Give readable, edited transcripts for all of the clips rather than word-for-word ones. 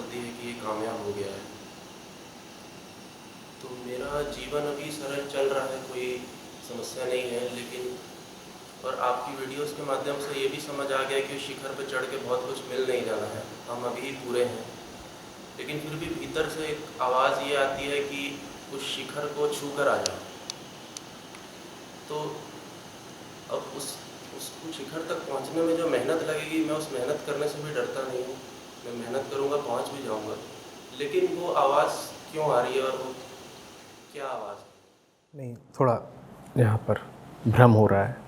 बोलती है कि ये कामयाब हो गया है। तो मेरा जीवन अभी सरल चल रहा है, कोई समस्या नहीं है, लेकिन और आपकी वीडियोस के माध्यम से ये भी समझ आ गया कि शिखर पर चढ़ के बहुत कुछ मिल नहीं जाना है, हम अभी पूरे हैं। लेकिन फिर भी भीतर से एक आवाज़ ये आती है कि उस शिखर को छू कर आ जाओ। तो अब उस शिखर तक पहुंचने में जो मेहनत लगेगी, मैं उस मेहनत करने से भी डरता नहीं हूँ। मैं मेहनत करूँगा, पहुंच भी जाऊँगा। लेकिन वो आवाज़ क्यों आ रही है और वो क्या आवाज़ है? नहीं, थोड़ा यहाँ पर भ्रम हो रहा है।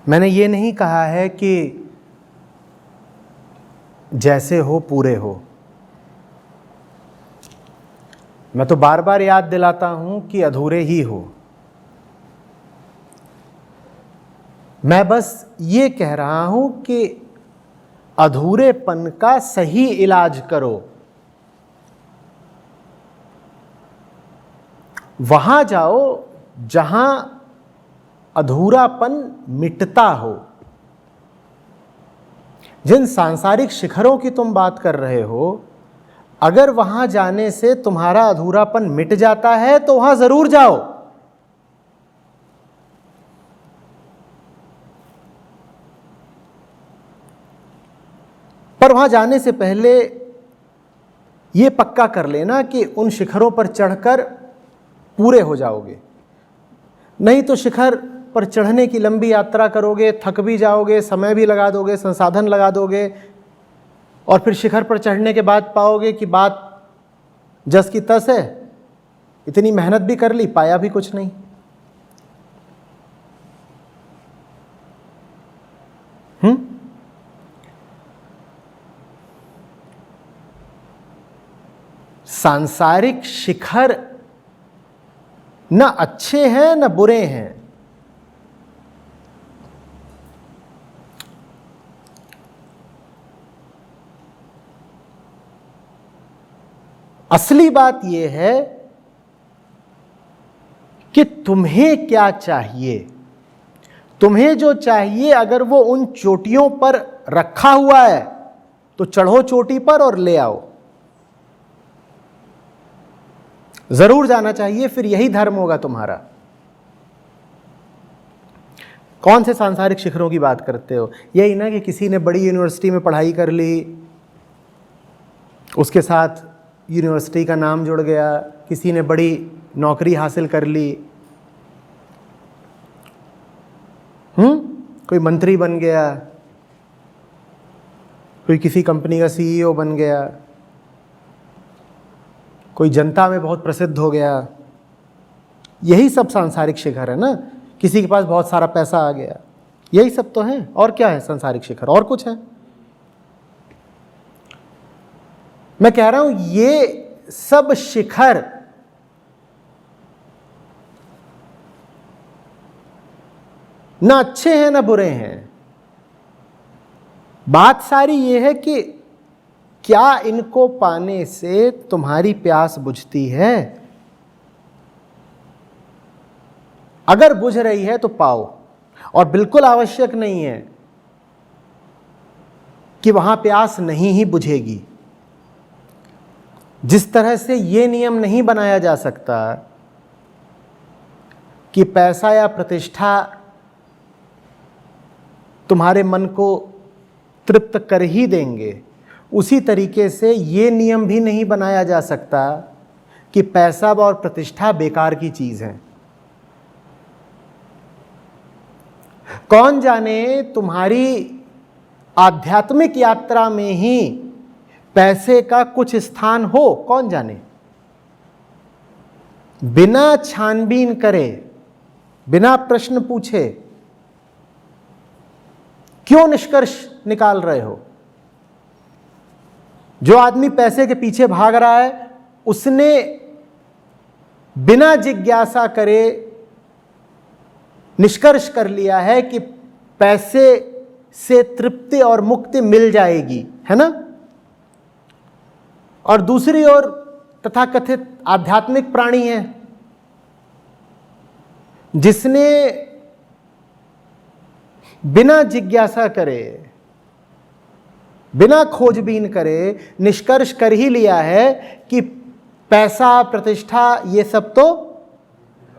मैंने ये नहीं कहा है कि जैसे हो पूरे हो। मैं तो बार बार याद दिलाता हूं कि अधूरे ही हो। मैं बस ये कह रहा हूं कि अधूरेपन का सही इलाज करो। वहां जाओ जहां अधूरापन मिटता हो। जिन सांसारिक शिखरों की तुम बात कर रहे हो, अगर वहां जाने से तुम्हारा अधूरापन मिट जाता है तो वहां जरूर जाओ। पर वहां जाने से पहले यह पक्का कर लेना कि उन शिखरों पर चढ़कर पूरे हो जाओगे। नहीं तो शिखर पर चढ़ने की लंबी यात्रा करोगे, थक भी जाओगे, समय भी लगा दोगे, संसाधन लगा दोगे, और फिर शिखर पर चढ़ने के बाद पाओगे कि बात जस की तस है, इतनी मेहनत भी कर ली, पाया भी कुछ नहीं। सांसारिक शिखर न अच्छे हैं न बुरे हैं। असली बात यह है कि तुम्हें क्या चाहिए। तुम्हें जो चाहिए, अगर वो उन चोटियों पर रखा हुआ है तो चढ़ो चोटी पर और ले आओ। जरूर जाना चाहिए, फिर यही धर्म होगा तुम्हारा। कौन से सांसारिक शिखरों की बात करते हो? यही ना कि किसी ने बड़ी यूनिवर्सिटी में पढ़ाई कर ली, उसके साथ यूनिवर्सिटी का नाम जुड़ गया, किसी ने बड़ी नौकरी हासिल कर ली, कोई मंत्री बन गया, कोई किसी कंपनी का सीईओ बन गया, कोई जनता में बहुत प्रसिद्ध हो गया। यही सब सांसारिक शिखर है ना। किसी के पास बहुत सारा पैसा आ गया, यही सब तो है। और क्या है सांसारिक शिखर? और कुछ है? मैं कह रहा हूं ये सब शिखर ना अच्छे हैं ना बुरे हैं। बात सारी ये है कि क्या इनको पाने से तुम्हारी प्यास बुझती है? अगर बुझ रही है तो पाओ, और बिल्कुल आवश्यक नहीं है कि वहां प्यास नहीं ही बुझेगी। जिस तरह से यह नियम नहीं बनाया जा सकता कि पैसा या प्रतिष्ठा तुम्हारे मन को तृप्त कर ही देंगे, उसी तरीके से ये नियम भी नहीं बनाया जा सकता कि पैसा और प्रतिष्ठा बेकार की चीज है। कौन जाने तुम्हारी आध्यात्मिक यात्रा में ही पैसे का कुछ स्थान हो, कौन जाने। बिना छानबीन करे, बिना प्रश्न पूछे क्यों निष्कर्ष निकाल रहे हो? जो आदमी पैसे के पीछे भाग रहा है, उसने बिना जिज्ञासा करे निष्कर्ष कर लिया है कि पैसे से तृप्ति और मुक्ति मिल जाएगी, है ना। और दूसरी ओर तथाकथित आध्यात्मिक प्राणी है जिसने बिना जिज्ञासा करे बिना खोजबीन करे निष्कर्ष कर ही लिया है कि पैसा, प्रतिष्ठा, ये सब तो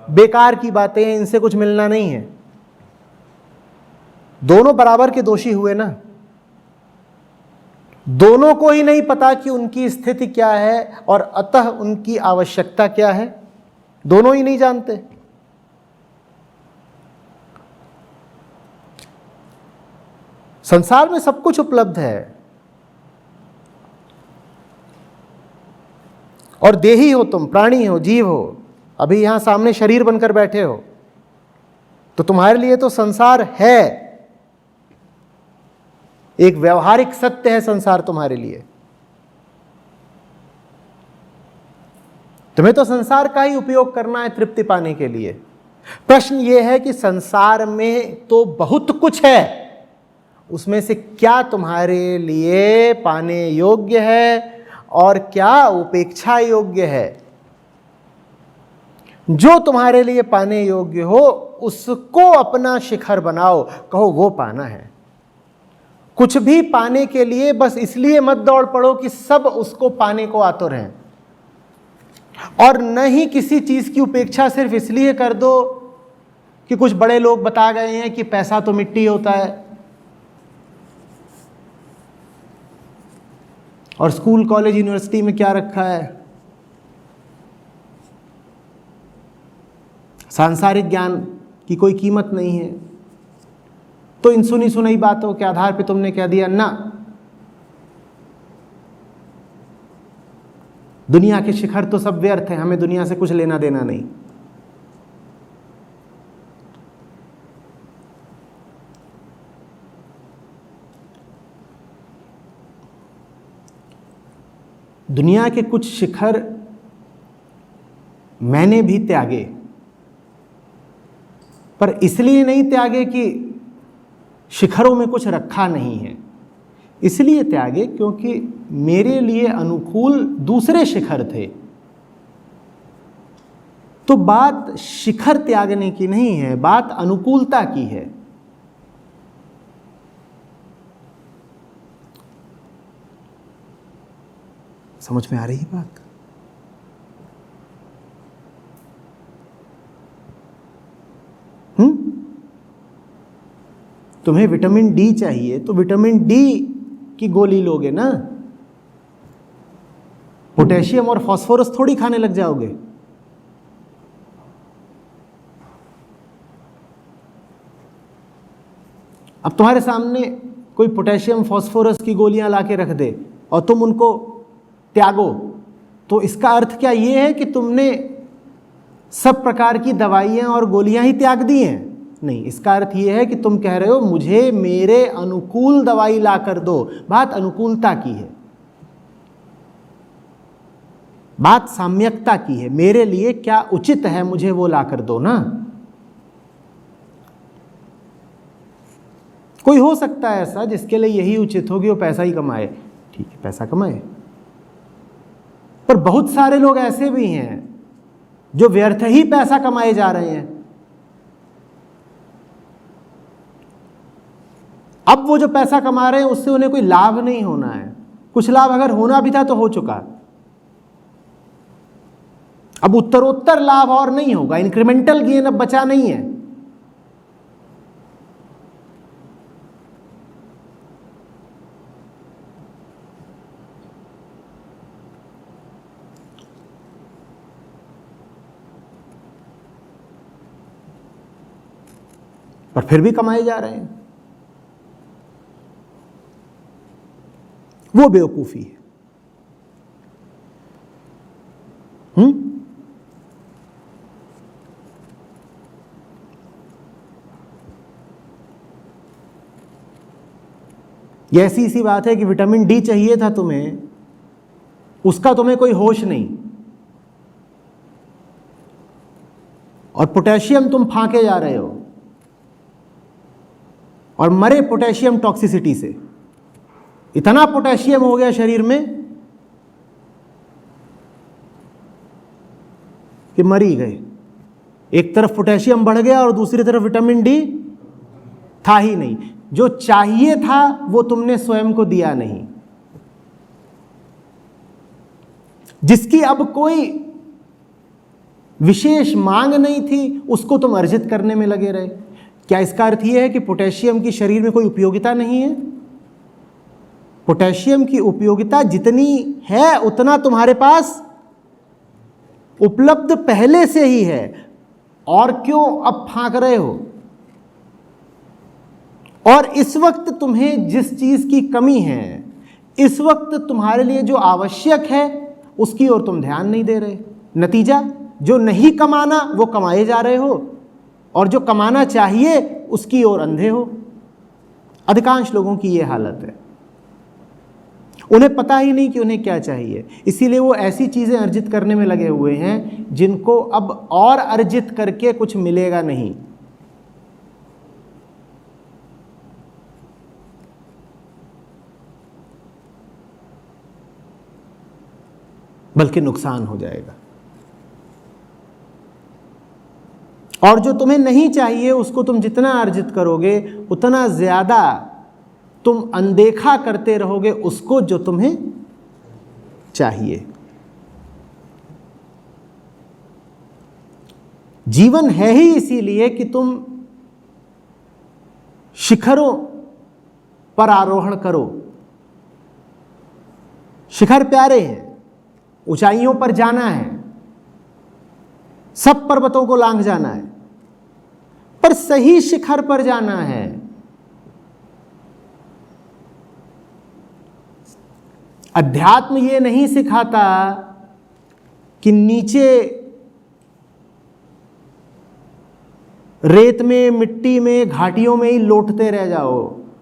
बेकार की बातें हैं, इनसे कुछ मिलना नहीं है। दोनों बराबर के दोषी हुए ना। दोनों को ही नहीं पता कि उनकी स्थिति क्या है और अतः उनकी आवश्यकता क्या है, दोनों ही नहीं जानते। संसार में सब कुछ उपलब्ध है और देही हो तुम, प्राणी हो, जीव हो, अभी यहां सामने शरीर बनकर बैठे हो, तो तुम्हारे लिए तो संसार है, एक व्यवहारिक सत्य है संसार तुम्हारे लिए। तुम्हें तो संसार का ही उपयोग करना है तृप्ति पाने के लिए। प्रश्न यह है कि संसार में तो बहुत कुछ है, उसमें से क्या तुम्हारे लिए पाने योग्य है और क्या उपेक्षा योग्य है। जो तुम्हारे लिए पाने योग्य हो उसको अपना शिखर बनाओ, कहो वो पाना है। कुछ भी पाने के लिए बस इसलिए मत दौड़ पड़ो कि सब उसको पाने को आतुर हैं, और न ही किसी चीज की उपेक्षा सिर्फ इसलिए कर दो कि कुछ बड़े लोग बता गए हैं कि पैसा तो मिट्टी होता है, और स्कूल, कॉलेज, यूनिवर्सिटी में क्या रखा है, सांसारिक ज्ञान की कोई कीमत नहीं है। तो इन सुनी सुनाई बातों के आधार पे तुमने कह दिया ना, दुनिया के शिखर तो सब व्यर्थ है, हमें दुनिया से कुछ लेना देना नहीं। दुनिया के कुछ शिखर मैंने भी त्यागे, पर इसलिए नहीं त्यागे कि शिखरों में कुछ रखा नहीं है, इसलिए त्यागे क्योंकि मेरे लिए अनुकूल दूसरे शिखर थे। तो बात शिखर त्यागने की नहीं है, बात अनुकूलता की है। समझ में आ रही है बात? तुम्हें विटामिन डी चाहिए तो विटामिन डी की गोली लोगे ना, पोटेशियम और फास्फोरस थोड़ी खाने लग जाओगे। अब तुम्हारे सामने कोई पोटेशियम, फास्फोरस की गोलियां लाके रख दे और तुम उनको त्यागो, तो इसका अर्थ क्या ये है कि तुमने सब प्रकार की दवाइयां और गोलियां ही त्याग दी हैं? नहीं, इसका अर्थ ये है कि तुम कह रहे हो मुझे मेरे अनुकूल दवाई ला कर दो। बात अनुकूलता की है, बात साम्यकता की है। मेरे लिए क्या उचित है मुझे वो ला कर दो ना। कोई हो सकता है ऐसा जिसके लिए यही उचित हो कि वो पैसा ही कमाए, ठीक है पैसा कमाए, पर बहुत सारे लोग ऐसे भी हैं जो व्यर्थ ही पैसा कमाए जा रहे हैं। अब वो जो पैसा कमा रहे हैं उससे उन्हें कोई लाभ नहीं होना है, कुछ लाभ अगर होना भी था तो हो चुका, अब उत्तरोत्तर लाभ और नहीं होगा, इंक्रीमेंटल गेन अब बचा नहीं है। पर फिर भी कमाए जा रहे हैं, वो बेवकूफी है। ये ऐसी सी बात है कि विटामिन डी चाहिए था तुम्हें, उसका तुम्हें कोई होश नहीं, और पोटेशियम तुम फांके जा रहे हो, और मरे पोटेशियम टॉक्सिसिटी से। इतना पोटेशियम हो गया शरीर में कि मर ही गए। एक तरफ पोटेशियम बढ़ गया और दूसरी तरफ विटामिन डी था ही नहीं। जो चाहिए था वो तुमने स्वयं को दिया नहीं, जिसकी अब कोई विशेष मांग नहीं थी उसको तुम अर्जित करने में लगे रहे। क्या इसका अर्थ यह है कि पोटेशियम की शरीर में कोई उपयोगिता नहीं है? पोटेशियम की उपयोगिता जितनी है उतना तुम्हारे पास उपलब्ध पहले से ही है, और क्यों अब फांक रहे हो? और इस वक्त तुम्हें जिस चीज की कमी है, इस वक्त तुम्हारे लिए जो आवश्यक है उसकी ओर तुम ध्यान नहीं दे रहे। नतीजा, जो नहीं कमाना वो कमाए जा रहे हो, और जो कमाना चाहिए उसकी ओर अंधे हो। अधिकांश लोगों की ये हालत है। उन्हें पता ही नहीं कि उन्हें क्या चाहिए, इसीलिए वो ऐसी चीजें अर्जित करने में लगे हुए हैं जिनको अब और अर्जित करके कुछ मिलेगा नहीं। बल्कि नुकसान हो जाएगा। और जो तुम्हें नहीं चाहिए उसको तुम जितना अर्जित करोगे उतना ज्यादा तुम अनदेखा करते रहोगे उसको जो तुम्हें चाहिए। जीवन है ही इसीलिए कि तुम शिखरों पर आरोहण करो। शिखर प्यारे हैं, ऊंचाइयों पर जाना है, सब पर्वतों को लांघ जाना है, पर सही शिखर पर जाना है। अध्यात्म ये नहीं सिखाता कि नीचे रेत में, मिट्टी में, घाटियों में ही लौटते रह जाओ।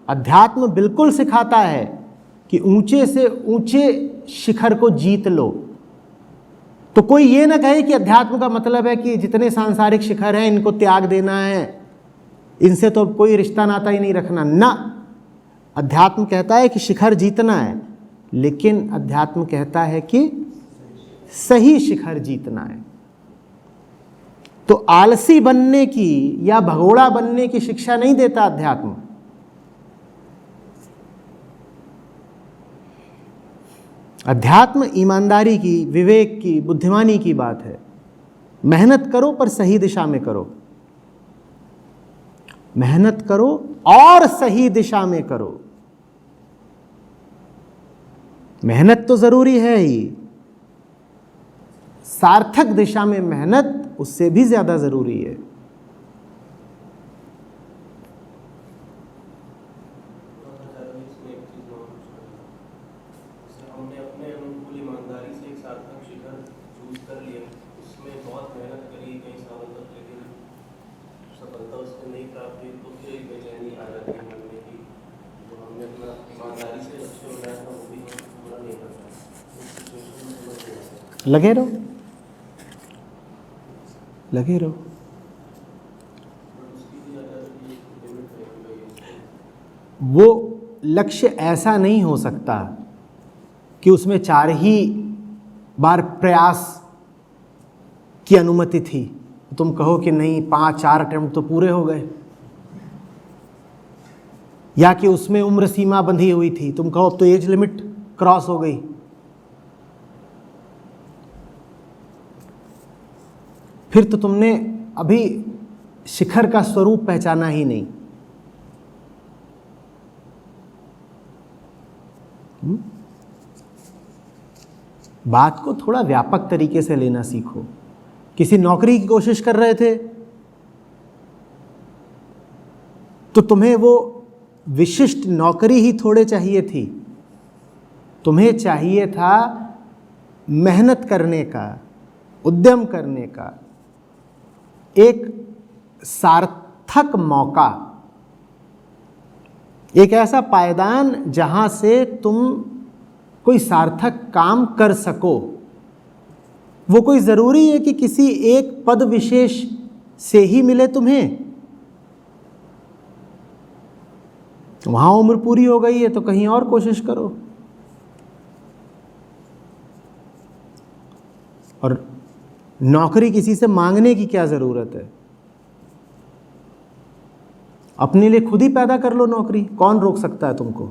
अध्यात्म बिल्कुल सिखाता है कि ऊंचे से ऊंचे शिखर को जीत लो। तो कोई ये ना कहे कि अध्यात्म का मतलब है कि जितने सांसारिक शिखर हैं इनको त्याग देना है, इनसे तो कोई रिश्ता नाता ही नहीं रखना ना। अध्यात्म कहता है कि शिखर जीतना है, लेकिन अध्यात्म कहता है कि सही शिखर जीतना है। तो आलसी बनने की या भगोड़ा बनने की शिक्षा नहीं देता अध्यात्म। अध्यात्म ईमानदारी की, विवेक की, बुद्धिमानी की बात है। मेहनत करो पर सही दिशा में करो। मेहनत करो और सही दिशा में करो। मेहनत तो जरूरी है ही, सार्थक दिशा में मेहनत उससे भी ज्यादा जरूरी है। हमने अपने अनुकूल ईमानदारी से एक सार्थक शिखर चूज कर लिया, उसमें बहुत मेहनत करी कई सालों तक, लेकिन सफलता उसमें नहीं प्राप्त हुई, तो फिर एक बेचैनी आ जाती है मन में कि जो हमने अपना ईमानदारी से लक्ष्य बनाया था वो भी हम पूरा नहीं कर पाए। उस सिचुएशन में समझ नहीं आता। लगे रहो, लगे रहो। उसकी भी ज़्यादा लिमिट है। वो लक्ष्य ऐसा नहीं हो सकता कि उसमें 4 ही बार प्रयास की अनुमति थी, तुम कहो कि नहीं 4 अटेम्प्ट तो पूरे हो गए, या कि उसमें उम्र सीमा बंधी हुई थी, तुम कहो अब तो एज लिमिट क्रॉस हो गई। फिर तो तुमने अभी शिखर का स्वरूप पहचाना ही नहीं। बात को थोड़ा व्यापक तरीके से लेना सीखो। किसी नौकरी की कोशिश कर रहे थे तो तुम्हें वो विशिष्ट नौकरी ही थोड़े चाहिए थी, तुम्हें चाहिए था मेहनत करने का, उद्यम करने का एक सार्थक मौका, एक ऐसा पायदान जहां से तुम कोई सार्थक काम कर सको। वो कोई जरूरी है कि किसी एक पद विशेष से ही मिले तुम्हें। वहां उम्र पूरी हो गई है तो कहीं और कोशिश करो। और नौकरी किसी से मांगने की क्या जरूरत है? अपने लिए खुद ही पैदा कर लो नौकरी, कौन रोक सकता है तुमको।